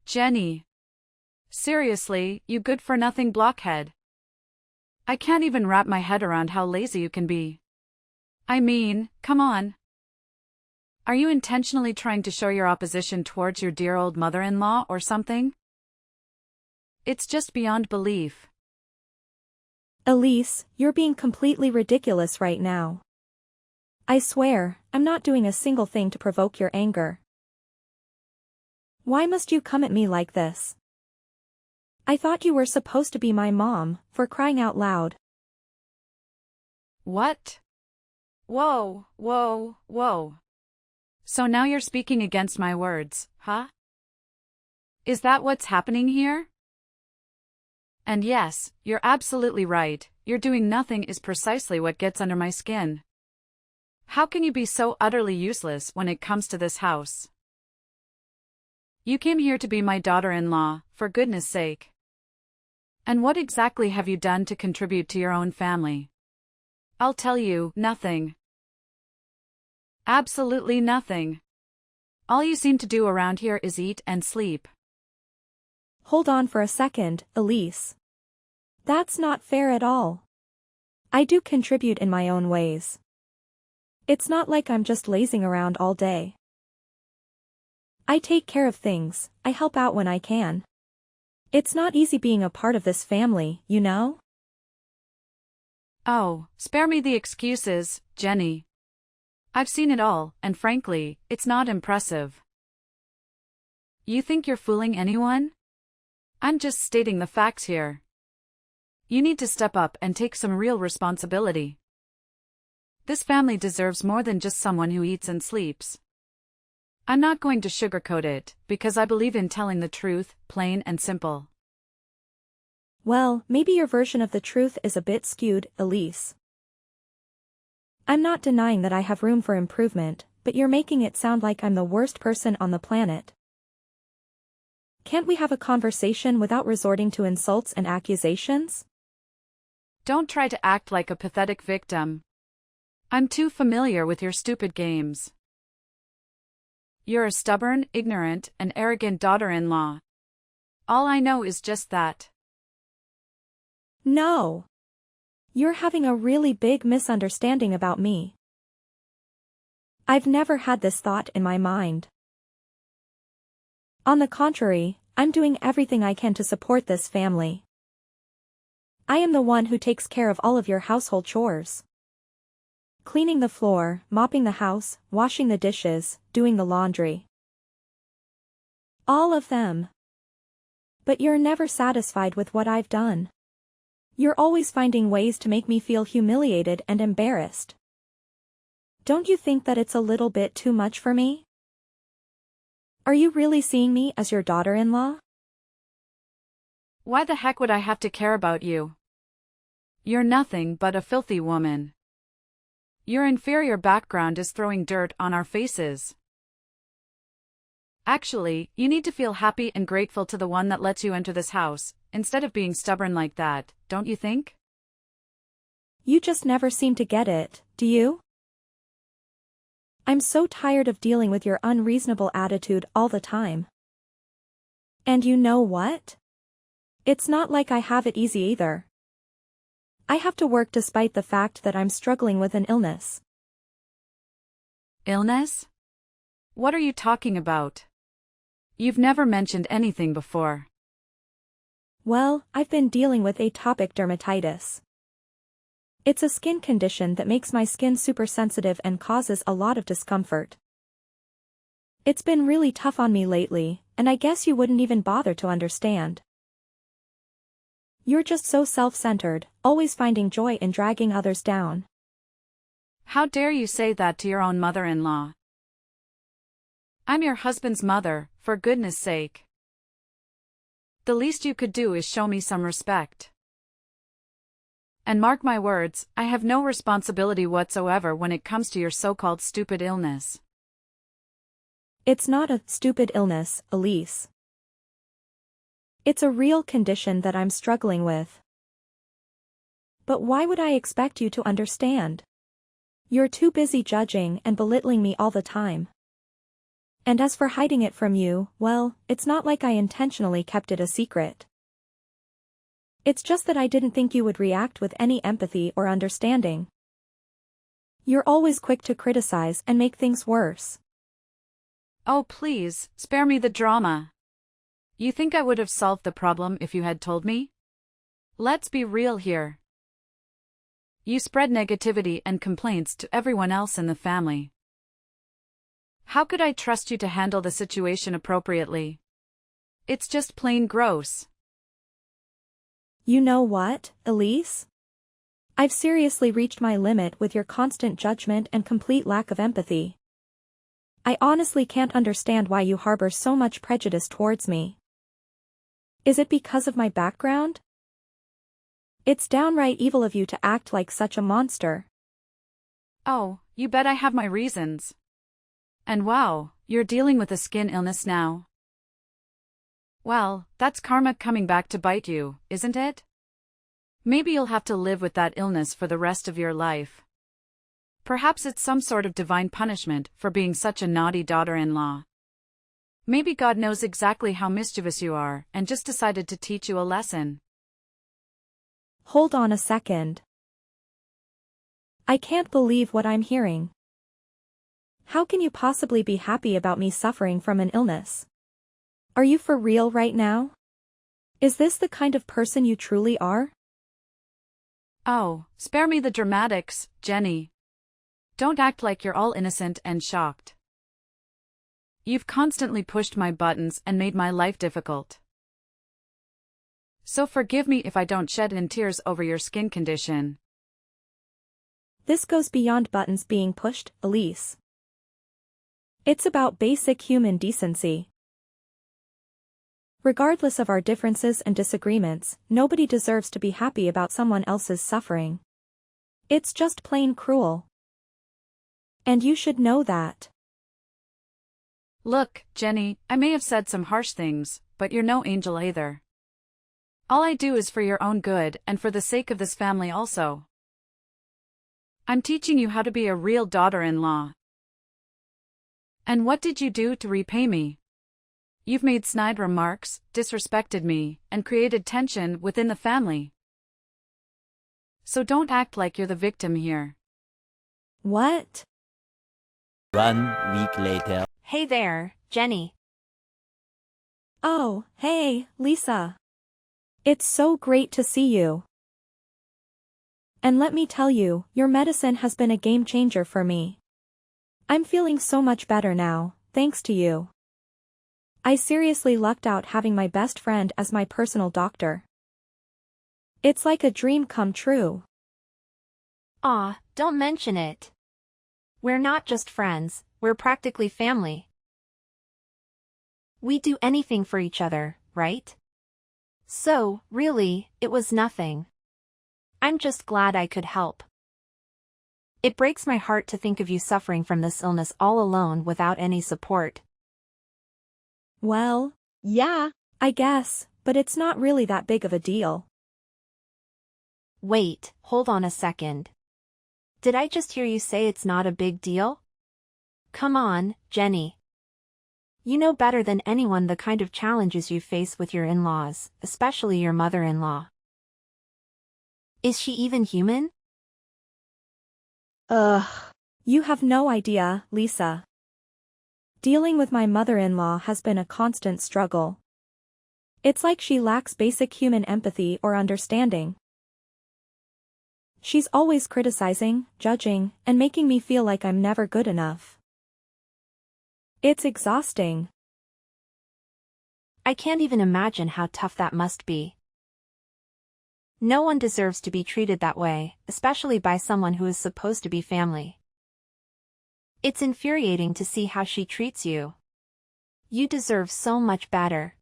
Jenny. Seriously, you good-for-nothing blockhead. I can't even wrap my head around how lazy you can be. I mean, come on. Are you intentionally trying to show your opposition towards your dear old mother-in-law or something? It's just beyond belief. Elise, you're being completely ridiculous right now. I swear, I'm not doing a single thing to provoke your anger. Why must you come at me like this? I thought you were supposed to be my mom, for crying out loud. What? Whoa, whoa, whoa. So now you're speaking against my words, huh? Is that what's happening here? And yes, you're absolutely right, you're doing nothing is precisely what gets under my skin. How can you be so utterly useless when it comes to this house? You came here to be my daughter-in-law, for goodness sake. And what exactly have you done to contribute to your own family? I'll tell you, nothing. Absolutely nothing. All you seem to do around here is eat and sleep. Hold on for a second, Elise. That's not fair at all. I do contribute in my own ways. It's not like I'm just lazing around all day. I take care of things, I help out when I can. It's not easy being a part of this family, you know? Oh, spare me the excuses, Jenny. I've seen it all, and frankly, it's not impressive. You think you're fooling anyone? I'm just stating the facts here. You need to step up and take some real responsibility. This family deserves more than just someone who eats and sleeps. I'm not going to sugarcoat it, because I believe in telling the truth, plain and simple. Well, maybe your version of the truth is a bit skewed, Elise. I'm not denying that I have room for improvement, but you're making it sound like I'm the worst person on the planet. Can't we have a conversation without resorting to insults and accusations? Don't try to act like a pathetic victim. I'm too familiar with your stupid games. You're a stubborn, ignorant, and arrogant daughter-in-law. All I know is just that. No. You're having a really big misunderstanding about me. I've never had this thought in my mind. On the contrary, I'm doing everything I can to support this family. I am the one who takes care of all of your household chores. Cleaning the floor, mopping the house, washing the dishes, doing the laundry. All of them. But you're never satisfied with what I've done. You're always finding ways to make me feel humiliated and embarrassed. Don't you think that it's a little bit too much for me? Are you really seeing me as your daughter-in-law? Why the heck would I have to care about you? You're nothing but a filthy woman. Your inferior background is throwing dirt on our faces. Actually, you need to feel happy and grateful to the one that lets you enter this house, instead of being stubborn like that, don't you think? You just never seem to get it, do you? I'm so tired of dealing with your unreasonable attitude all the time. And you know what? It's not like I have it easy either. I have to work despite the fact that I'm struggling with an illness. Illness? What are you talking about? You've never mentioned anything before. Well, I've been dealing with atopic dermatitis. It's a skin condition that makes my skin super sensitive and causes a lot of discomfort. It's been really tough on me lately, and I guess you wouldn't even bother to understand. You're just so self-centered, always finding joy in dragging others down. How dare you say that to your own mother-in-law? I'm your husband's mother, for goodness sake. The least you could do is show me some respect. And mark my words, I have no responsibility whatsoever when it comes to your so-called stupid illness. It's not a stupid illness, Elise. It's a real condition that I'm struggling with. But why would I expect you to understand? You're too busy judging and belittling me all the time. And as for hiding it from you, well, it's not like I intentionally kept it a secret. It's just that I didn't think you would react with any empathy or understanding. You're always quick to criticize and make things worse. Oh please, spare me the drama. You think I would have solved the problem if you had told me? Let's be real here. You spread negativity and complaints to everyone else in the family. How could I trust you to handle the situation appropriately? It's just plain gross. You know what, Elise? I've seriously reached my limit with your constant judgment and complete lack of empathy. I honestly can't understand why you harbor so much prejudice towards me. Is it because of my background? It's downright evil of you to act like such a monster. Oh, you bet I have my reasons. And wow, you're dealing with a skin illness now. Well, that's karma coming back to bite you, isn't it? Maybe you'll have to live with that illness for the rest of your life. Perhaps it's some sort of divine punishment for being such a naughty daughter-in-law. Maybe God knows exactly how mischievous you are and just decided to teach you a lesson. Hold on a second. I can't believe what I'm hearing. How can you possibly be happy about me suffering from an illness? Are you for real right now? Is this the kind of person you truly are? Oh, spare me the dramatics, Jenny. Don't act like you're all innocent and shocked. You've constantly pushed my buttons and made my life difficult. So forgive me if I don't shed in tears over your skin condition. This goes beyond buttons being pushed, Elise. It's about basic human decency. Regardless of our differences and disagreements, nobody deserves to be happy about someone else's suffering. It's just plain cruel. And you should know that. Look, Jenny, I may have said some harsh things, but you're no angel either. All I do is for your own good and for the sake of this family also. I'm teaching you how to be a real daughter-in-law. And what did you do to repay me? You've made snide remarks, disrespected me, and created tension within the family. So don't act like you're the victim here. What? 1 week later. Hey there, Jenny. Oh, hey, Lisa. It's so great to see you. And let me tell you, your medicine has been a game changer for me. I'm feeling so much better now, thanks to you. I seriously lucked out having my best friend as my personal doctor. It's like a dream come true. Aw, don't mention it. We're not just friends, we're practically family. We do anything for each other, right? So, really, it was nothing. I'm just glad I could help. It breaks my heart to think of you suffering from this illness all alone without any support. Well, yeah, I guess, but it's not really that big of a deal. Wait, hold on a second. Did I just hear you say it's not a big deal? Come on, Jenny. You know better than anyone the kind of challenges you face with your in-laws, especially your mother-in-law. Is she even human? Ugh. You have no idea, Lisa. Dealing with my mother-in-law has been a constant struggle. It's like she lacks basic human empathy or understanding. She's always criticizing, judging, and making me feel like I'm never good enough. It's exhausting. I can't even imagine how tough that must be. No one deserves to be treated that way, especially by someone who is supposed to be family. It's infuriating to see how she treats you. You deserve so much better.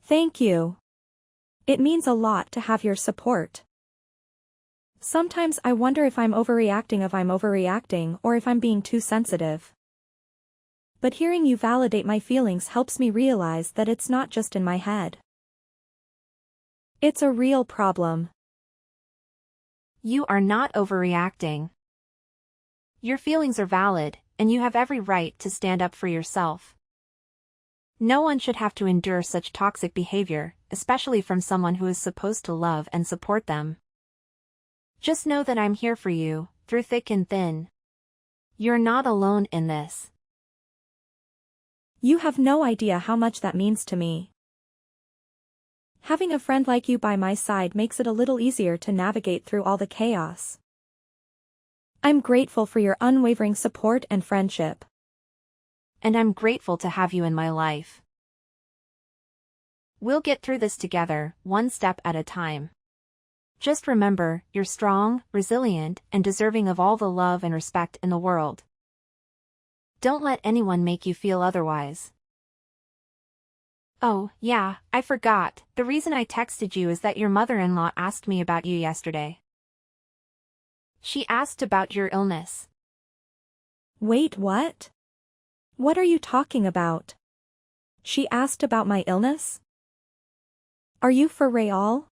Thank you. It means a lot to have your support. Sometimes I wonder if I'm overreacting or if I'm being too sensitive. But hearing you validate my feelings helps me realize that it's not just in my head. It's a real problem. You are not overreacting. Your feelings are valid, and you have every right to stand up for yourself. No one should have to endure such toxic behavior, especially from someone who is supposed to love and support them. Just know that I'm here for you, through thick and thin. You're not alone in this. You have no idea how much that means to me. Having a friend like you by my side makes it a little easier to navigate through all the chaos. I'm grateful for your unwavering support and friendship. And I'm grateful to have you in my life. We'll get through this together, one step at a time. Just remember, you're strong, resilient, and deserving of all the love and respect in the world. Don't let anyone make you feel otherwise. Oh, yeah, I forgot. The reason I texted you is that your mother-in-law asked me about you yesterday. She asked about your illness. Wait, what? What are you talking about? She asked about my illness? Are you for real?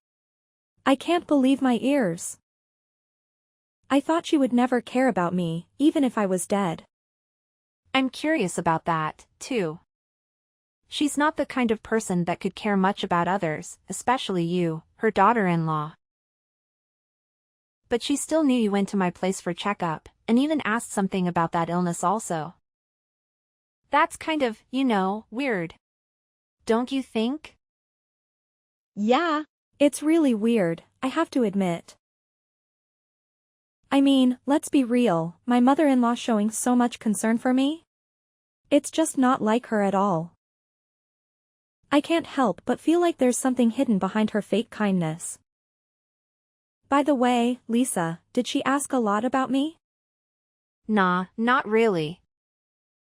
I can't believe my ears. I thought she would never care about me, even if I was dead. I'm curious about that, too. She's not the kind of person that could care much about others, especially you, her daughter-in-law. But she still knew you went to my place for checkup, and even asked something about that illness also. That's kind of, weird. Don't you think? Yeah, it's really weird, I have to admit. I mean, let's be real, my mother-in-law showing so much concern for me? It's just not like her at all. I can't help but feel like there's something hidden behind her fake kindness. By the way, Lisa, did she ask a lot about me? Nah, not really.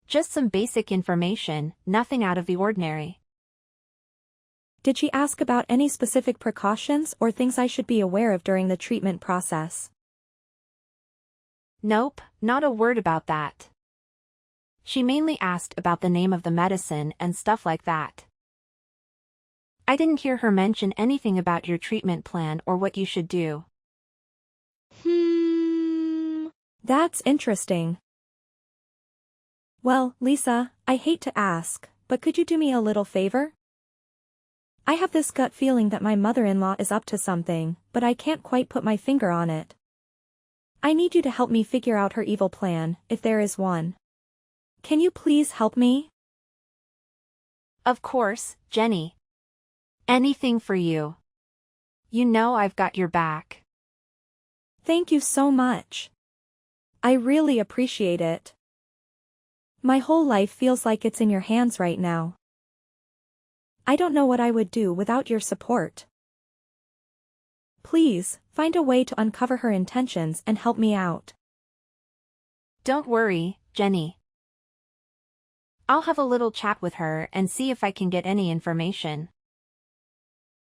Just some basic information, nothing out of the ordinary. Did she ask about any specific precautions or things I should be aware of during the treatment process? Nope, not a word about that. She mainly asked about the name of the medicine and stuff like that. I didn't hear her mention anything about your treatment plan or what you should do. That's interesting. Well, Lisa, I hate to ask, but could you do me a little favor? I have this gut feeling that my mother-in-law is up to something, but I can't quite put my finger on it. I need you to help me figure out her evil plan, if there is one. Can you please help me? Of course, Jenny. Anything for you. You know I've got your back. Thank you so much. I really appreciate it. My whole life feels like it's in your hands right now. I don't know what I would do without your support. Please, find a way to uncover her intentions and help me out. Don't worry, Jenny. I'll have a little chat with her and see if I can get any information.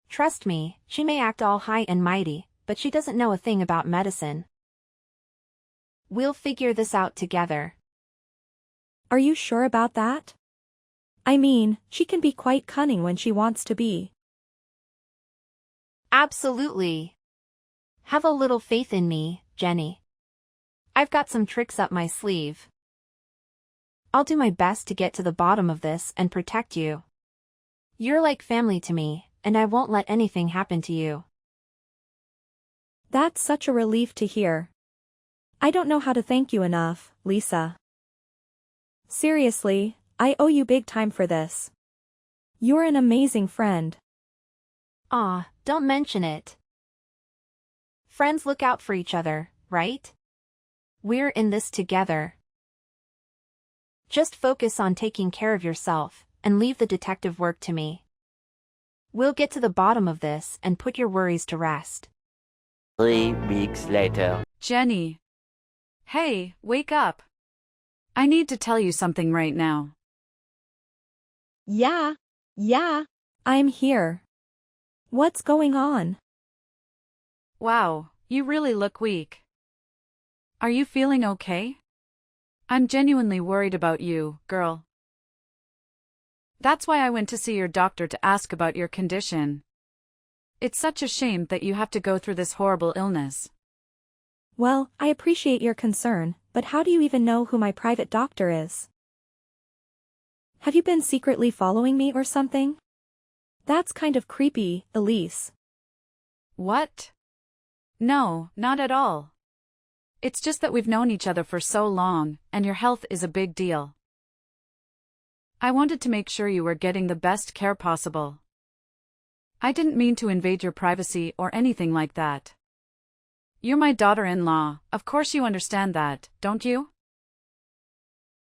Trust me, she may act all high and mighty, but she doesn't know a thing about medicine. We'll figure this out together. Are you sure about that? I mean, she can be quite cunning when she wants to be. Absolutely. Have a little faith in me, Jenny. I've got some tricks up my sleeve. I'll do my best to get to the bottom of this and protect you. You're like family to me, and I won't let anything happen to you. That's such a relief to hear. I don't know how to thank you enough, Lisa. Seriously, I owe you big time for this. You're an amazing friend. Aw, don't mention it. Friends look out for each other, right? We're in this together. Just focus on taking care of yourself, and leave the detective work to me. We'll get to the bottom of this and put your worries to rest. 3 weeks later. Jenny. Hey, wake up. I need to tell you something right now. Yeah. I'm here. What's going on? Wow, you really look weak. Are you feeling okay? I'm genuinely worried about you, girl. That's why I went to see your doctor to ask about your condition. It's such a shame that you have to go through this horrible illness. Well, I appreciate your concern, but how do you even know who my private doctor is? Have you been secretly following me or something? That's kind of creepy, Elise. What? No, not at all. It's just that we've known each other for so long, and your health is a big deal. I wanted to make sure you were getting the best care possible. I didn't mean to invade your privacy or anything like that. You're my daughter-in-law, of course you understand that, don't you?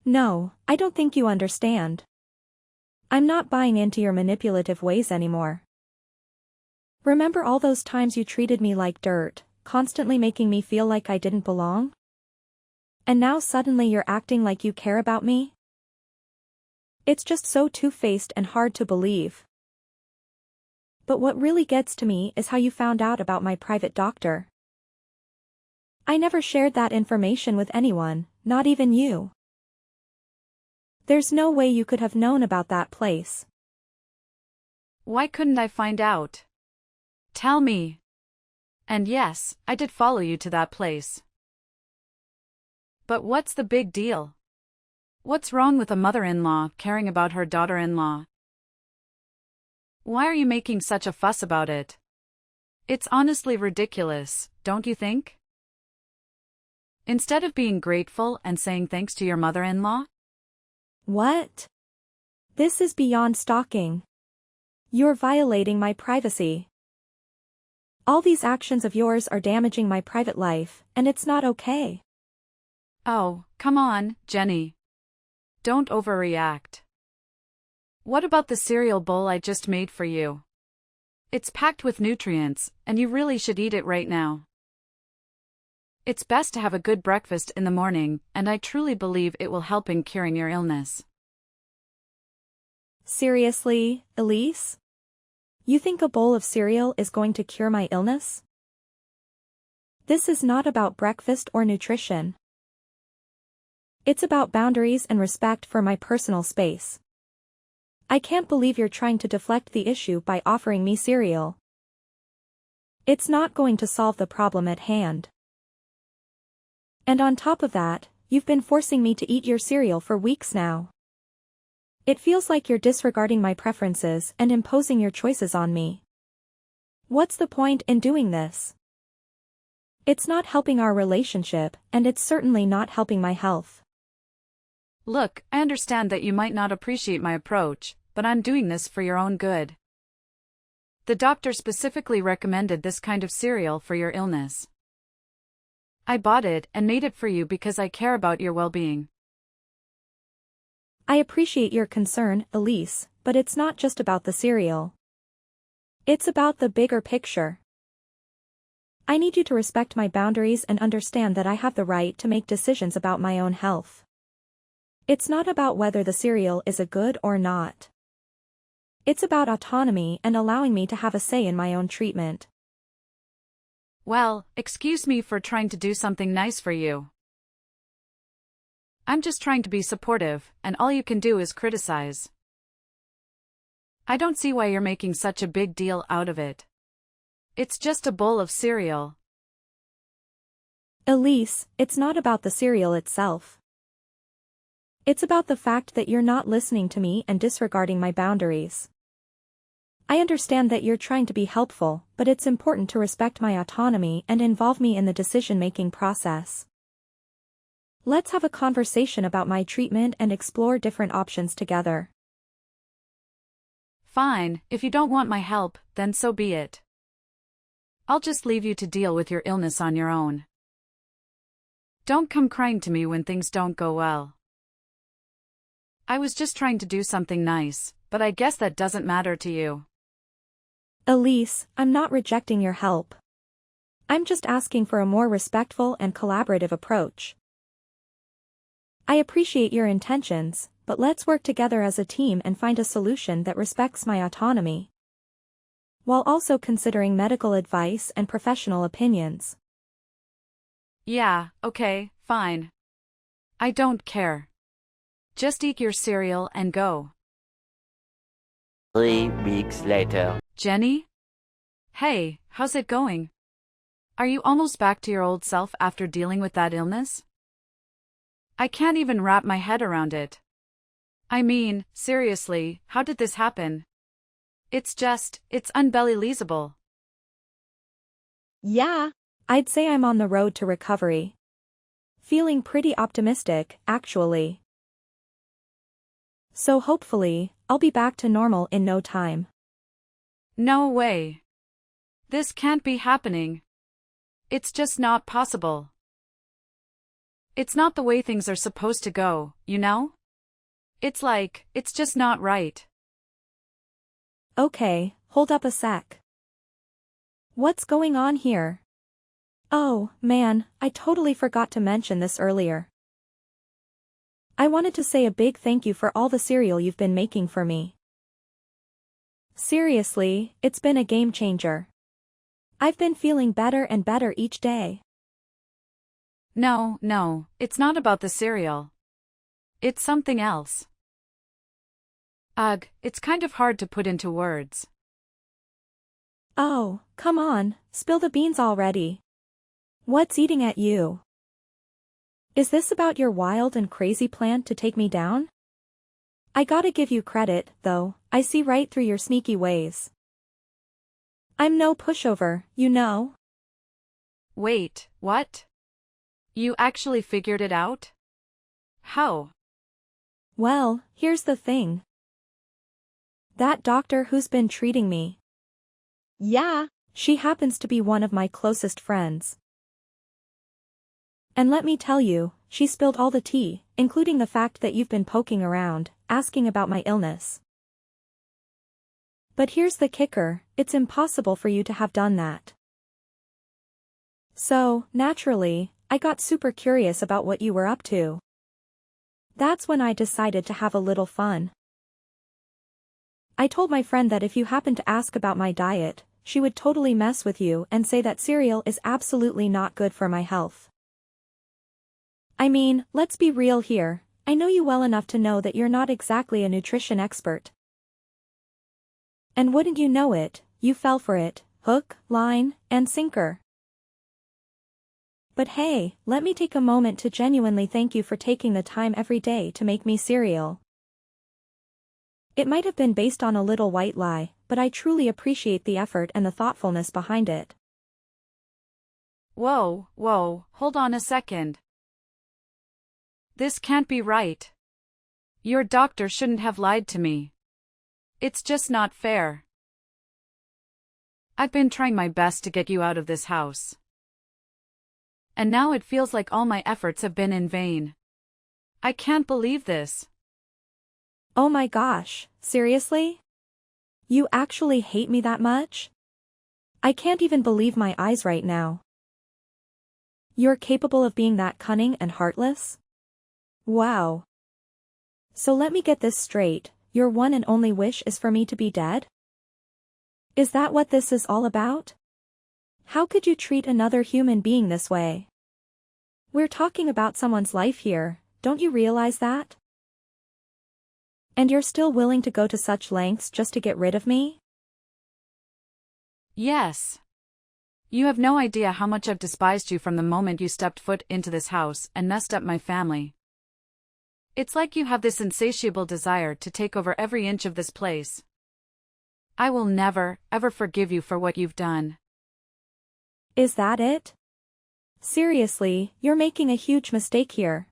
No, I don't think you understand. I'm not buying into your manipulative ways anymore. Remember all those times you treated me like dirt, constantly making me feel like I didn't belong? And now suddenly you're acting like you care about me? It's just so two-faced and hard to believe. But what really gets to me is how you found out about my private doctor. I never shared that information with anyone, not even you. There's no way you could have known about that place. Why couldn't I find out? Tell me. And yes, I did follow you to that place. But what's the big deal? What's wrong with a mother-in-law caring about her daughter-in-law? Why are you making such a fuss about it? It's honestly ridiculous, don't you think? Instead of being grateful and saying thanks to your mother-in-law? What? This is beyond stalking. You're violating my privacy. All these actions of yours are damaging my private life, and it's not okay. Oh, come on, Jenny. Don't overreact. What about the cereal bowl I just made for you? It's packed with nutrients, and you really should eat it right now. It's best to have a good breakfast in the morning, and I truly believe it will help in curing your illness. Seriously, Elise? You think a bowl of cereal is going to cure my illness? This is not about breakfast or nutrition. It's about boundaries and respect for my personal space. I can't believe you're trying to deflect the issue by offering me cereal. It's not going to solve the problem at hand. And on top of that, you've been forcing me to eat your cereal for weeks now. It feels like you're disregarding my preferences and imposing your choices on me. What's the point in doing this? It's not helping our relationship, and it's certainly not helping my health. Look, I understand that you might not appreciate my approach, but I'm doing this for your own good. The doctor specifically recommended this kind of cereal for your illness. I bought it and made it for you because I care about your well-being. I appreciate your concern, Elise, but it's not just about the cereal. It's about the bigger picture. I need you to respect my boundaries and understand that I have the right to make decisions about my own health. It's not about whether the cereal is a good or not. It's about autonomy and allowing me to have a say in my own treatment. Well, excuse me for trying to do something nice for you. I'm just trying to be supportive, and all you can do is criticize. I don't see why you're making such a big deal out of it. It's just a bowl of cereal. Elise, it's not about the cereal itself. It's about the fact that you're not listening to me and disregarding my boundaries. I understand that you're trying to be helpful, but it's important to respect my autonomy and involve me in the decision-making process. Let's have a conversation about my treatment and explore different options together. Fine, if you don't want my help, then so be it. I'll just leave you to deal with your illness on your own. Don't come crying to me when things don't go well. I was just trying to do something nice, but I guess that doesn't matter to you. Elise, I'm not rejecting your help. I'm just asking for a more respectful and collaborative approach. I appreciate your intentions, but let's work together as a team and find a solution that respects my autonomy, while also considering medical advice and professional opinions. Yeah, okay, fine. I don't care. Just eat your cereal and go. 3 weeks later. Jenny? Hey, how's it going? Are you almost back to your old self after dealing with that illness? I can't even wrap my head around it. I mean, seriously, how did this happen? It's unbelievable. Yeah, I'd say I'm on the road to recovery. Feeling pretty optimistic, actually. So hopefully, I'll be back to normal in no time. No way. This can't be happening. It's just not possible. It's not the way things are supposed to go, you know? It's just not right. Okay, hold up a sec. What's going on here? Oh, man, I totally forgot to mention this earlier. I wanted to say a big thank you for all the cereal you've been making for me. Seriously, it's been a game changer. I've been feeling better and better each day. No, it's not about the cereal. It's something else. Ugh, it's kind of hard to put into words. Oh, come on, spill the beans already. What's eating at you? Is this about your wild and crazy plan to take me down? I gotta give you credit, though, I see right through your sneaky ways. I'm no pushover, you know. Wait, what? You actually figured it out? How? Well, here's the thing. That doctor who's been treating me. Yeah, she happens to be one of my closest friends. And let me tell you, she spilled all the tea, including the fact that you've been poking around, asking about my illness. But here's the kicker, it's impossible for you to have done that. So, naturally, I got super curious about what you were up to. That's when I decided to have a little fun. I told my friend that if you happened to ask about my diet, she would totally mess with you and say that cereal is absolutely not good for my health. I mean, let's be real here, I know you well enough to know that you're not exactly a nutrition expert. And wouldn't you know it, you fell for it, hook, line, and sinker. But hey, let me take a moment to genuinely thank you for taking the time every day to make me cereal. It might have been based on a little white lie, but I truly appreciate the effort and the thoughtfulness behind it. Whoa, hold on a second. This can't be right. Your doctor shouldn't have lied to me. It's just not fair. I've been trying my best to get you out of this house. And now it feels like all my efforts have been in vain. I can't believe this. Oh my gosh, seriously? You actually hate me that much? I can't even believe my eyes right now. You're capable of being that cunning and heartless? Wow. So let me get this straight, your one and only wish is for me to be dead? Is that what this is all about? How could you treat another human being this way? We're talking about someone's life here, don't you realize that? And you're still willing to go to such lengths just to get rid of me? Yes. You have no idea how much I've despised you from the moment you stepped foot into this house and messed up my family. It's like you have this insatiable desire to take over every inch of this place. I will never, ever forgive you for what you've done. Is that it? Seriously, you're making a huge mistake here.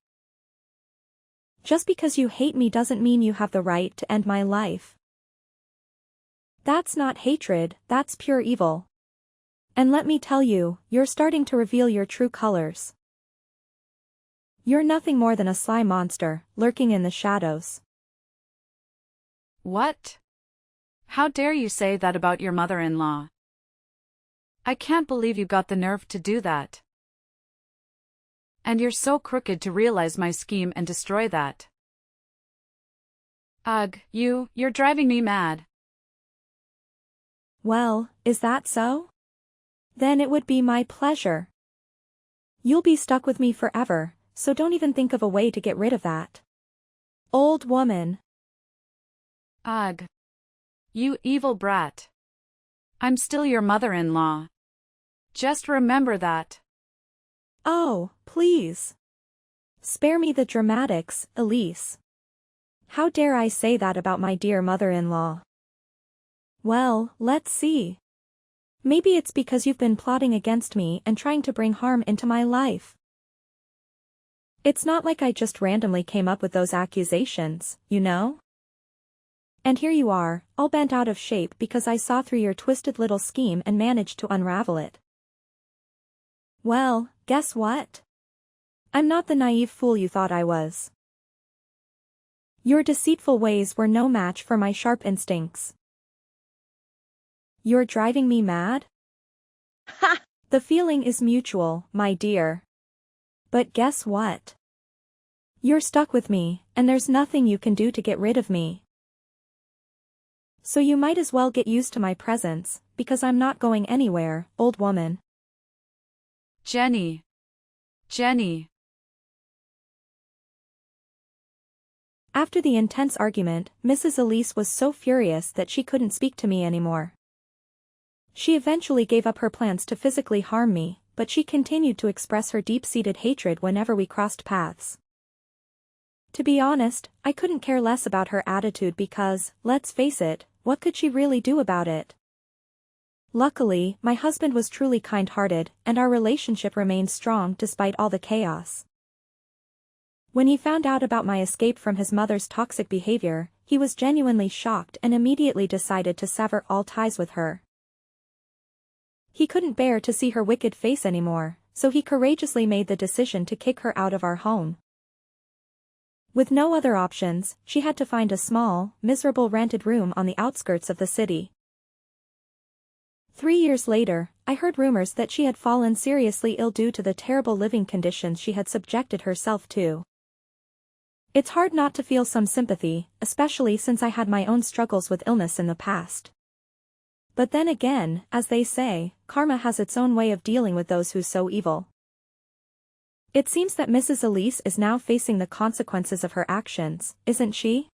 Just because you hate me doesn't mean you have the right to end my life. That's not hatred, that's pure evil. And let me tell you, you're starting to reveal your true colors. You're nothing more than a sly monster, lurking in the shadows. What? How dare you say that about your mother-in-law? I can't believe you got the nerve to do that. And you're so crooked to realize my scheme and destroy that. Ugh, you're driving me mad. Well, is that so? Then it would be my pleasure. You'll be stuck with me forever, so don't even think of a way to get rid of that. Old woman. Ugh. You evil brat. I'm still your mother-in-law. Just remember that. Oh, please. Spare me the dramatics, Elise. How dare I say that about my dear mother-in-law? Well, let's see. Maybe it's because you've been plotting against me and trying to bring harm into my life. It's not like I just randomly came up with those accusations, you know? And here you are, all bent out of shape because I saw through your twisted little scheme and managed to unravel it. Well, guess what? I'm not the naive fool you thought I was. Your deceitful ways were no match for my sharp instincts. You're driving me mad? Ha! The feeling is mutual, my dear. But guess what? You're stuck with me, and there's nothing you can do to get rid of me. So you might as well get used to my presence, because I'm not going anywhere, old woman. Jenny. Jenny. After the intense argument, Mrs. Elise was so furious that she couldn't speak to me anymore. She eventually gave up her plans to physically harm me, but she continued to express her deep-seated hatred whenever we crossed paths. To be honest, I couldn't care less about her attitude because, let's face it, what could she really do about it? Luckily, my husband was truly kind-hearted, and our relationship remained strong despite all the chaos. When he found out about my escape from his mother's toxic behavior, he was genuinely shocked and immediately decided to sever all ties with her. He couldn't bear to see her wicked face anymore, so he courageously made the decision to kick her out of our home. With no other options, she had to find a small, miserable rented room on the outskirts of the city. 3 years later, I heard rumors that she had fallen seriously ill due to the terrible living conditions she had subjected herself to. It's hard not to feel some sympathy, especially since I had my own struggles with illness in the past. But then again, as they say, karma has its own way of dealing with those who sow evil. It seems that Mrs. Elise is now facing the consequences of her actions, isn't she?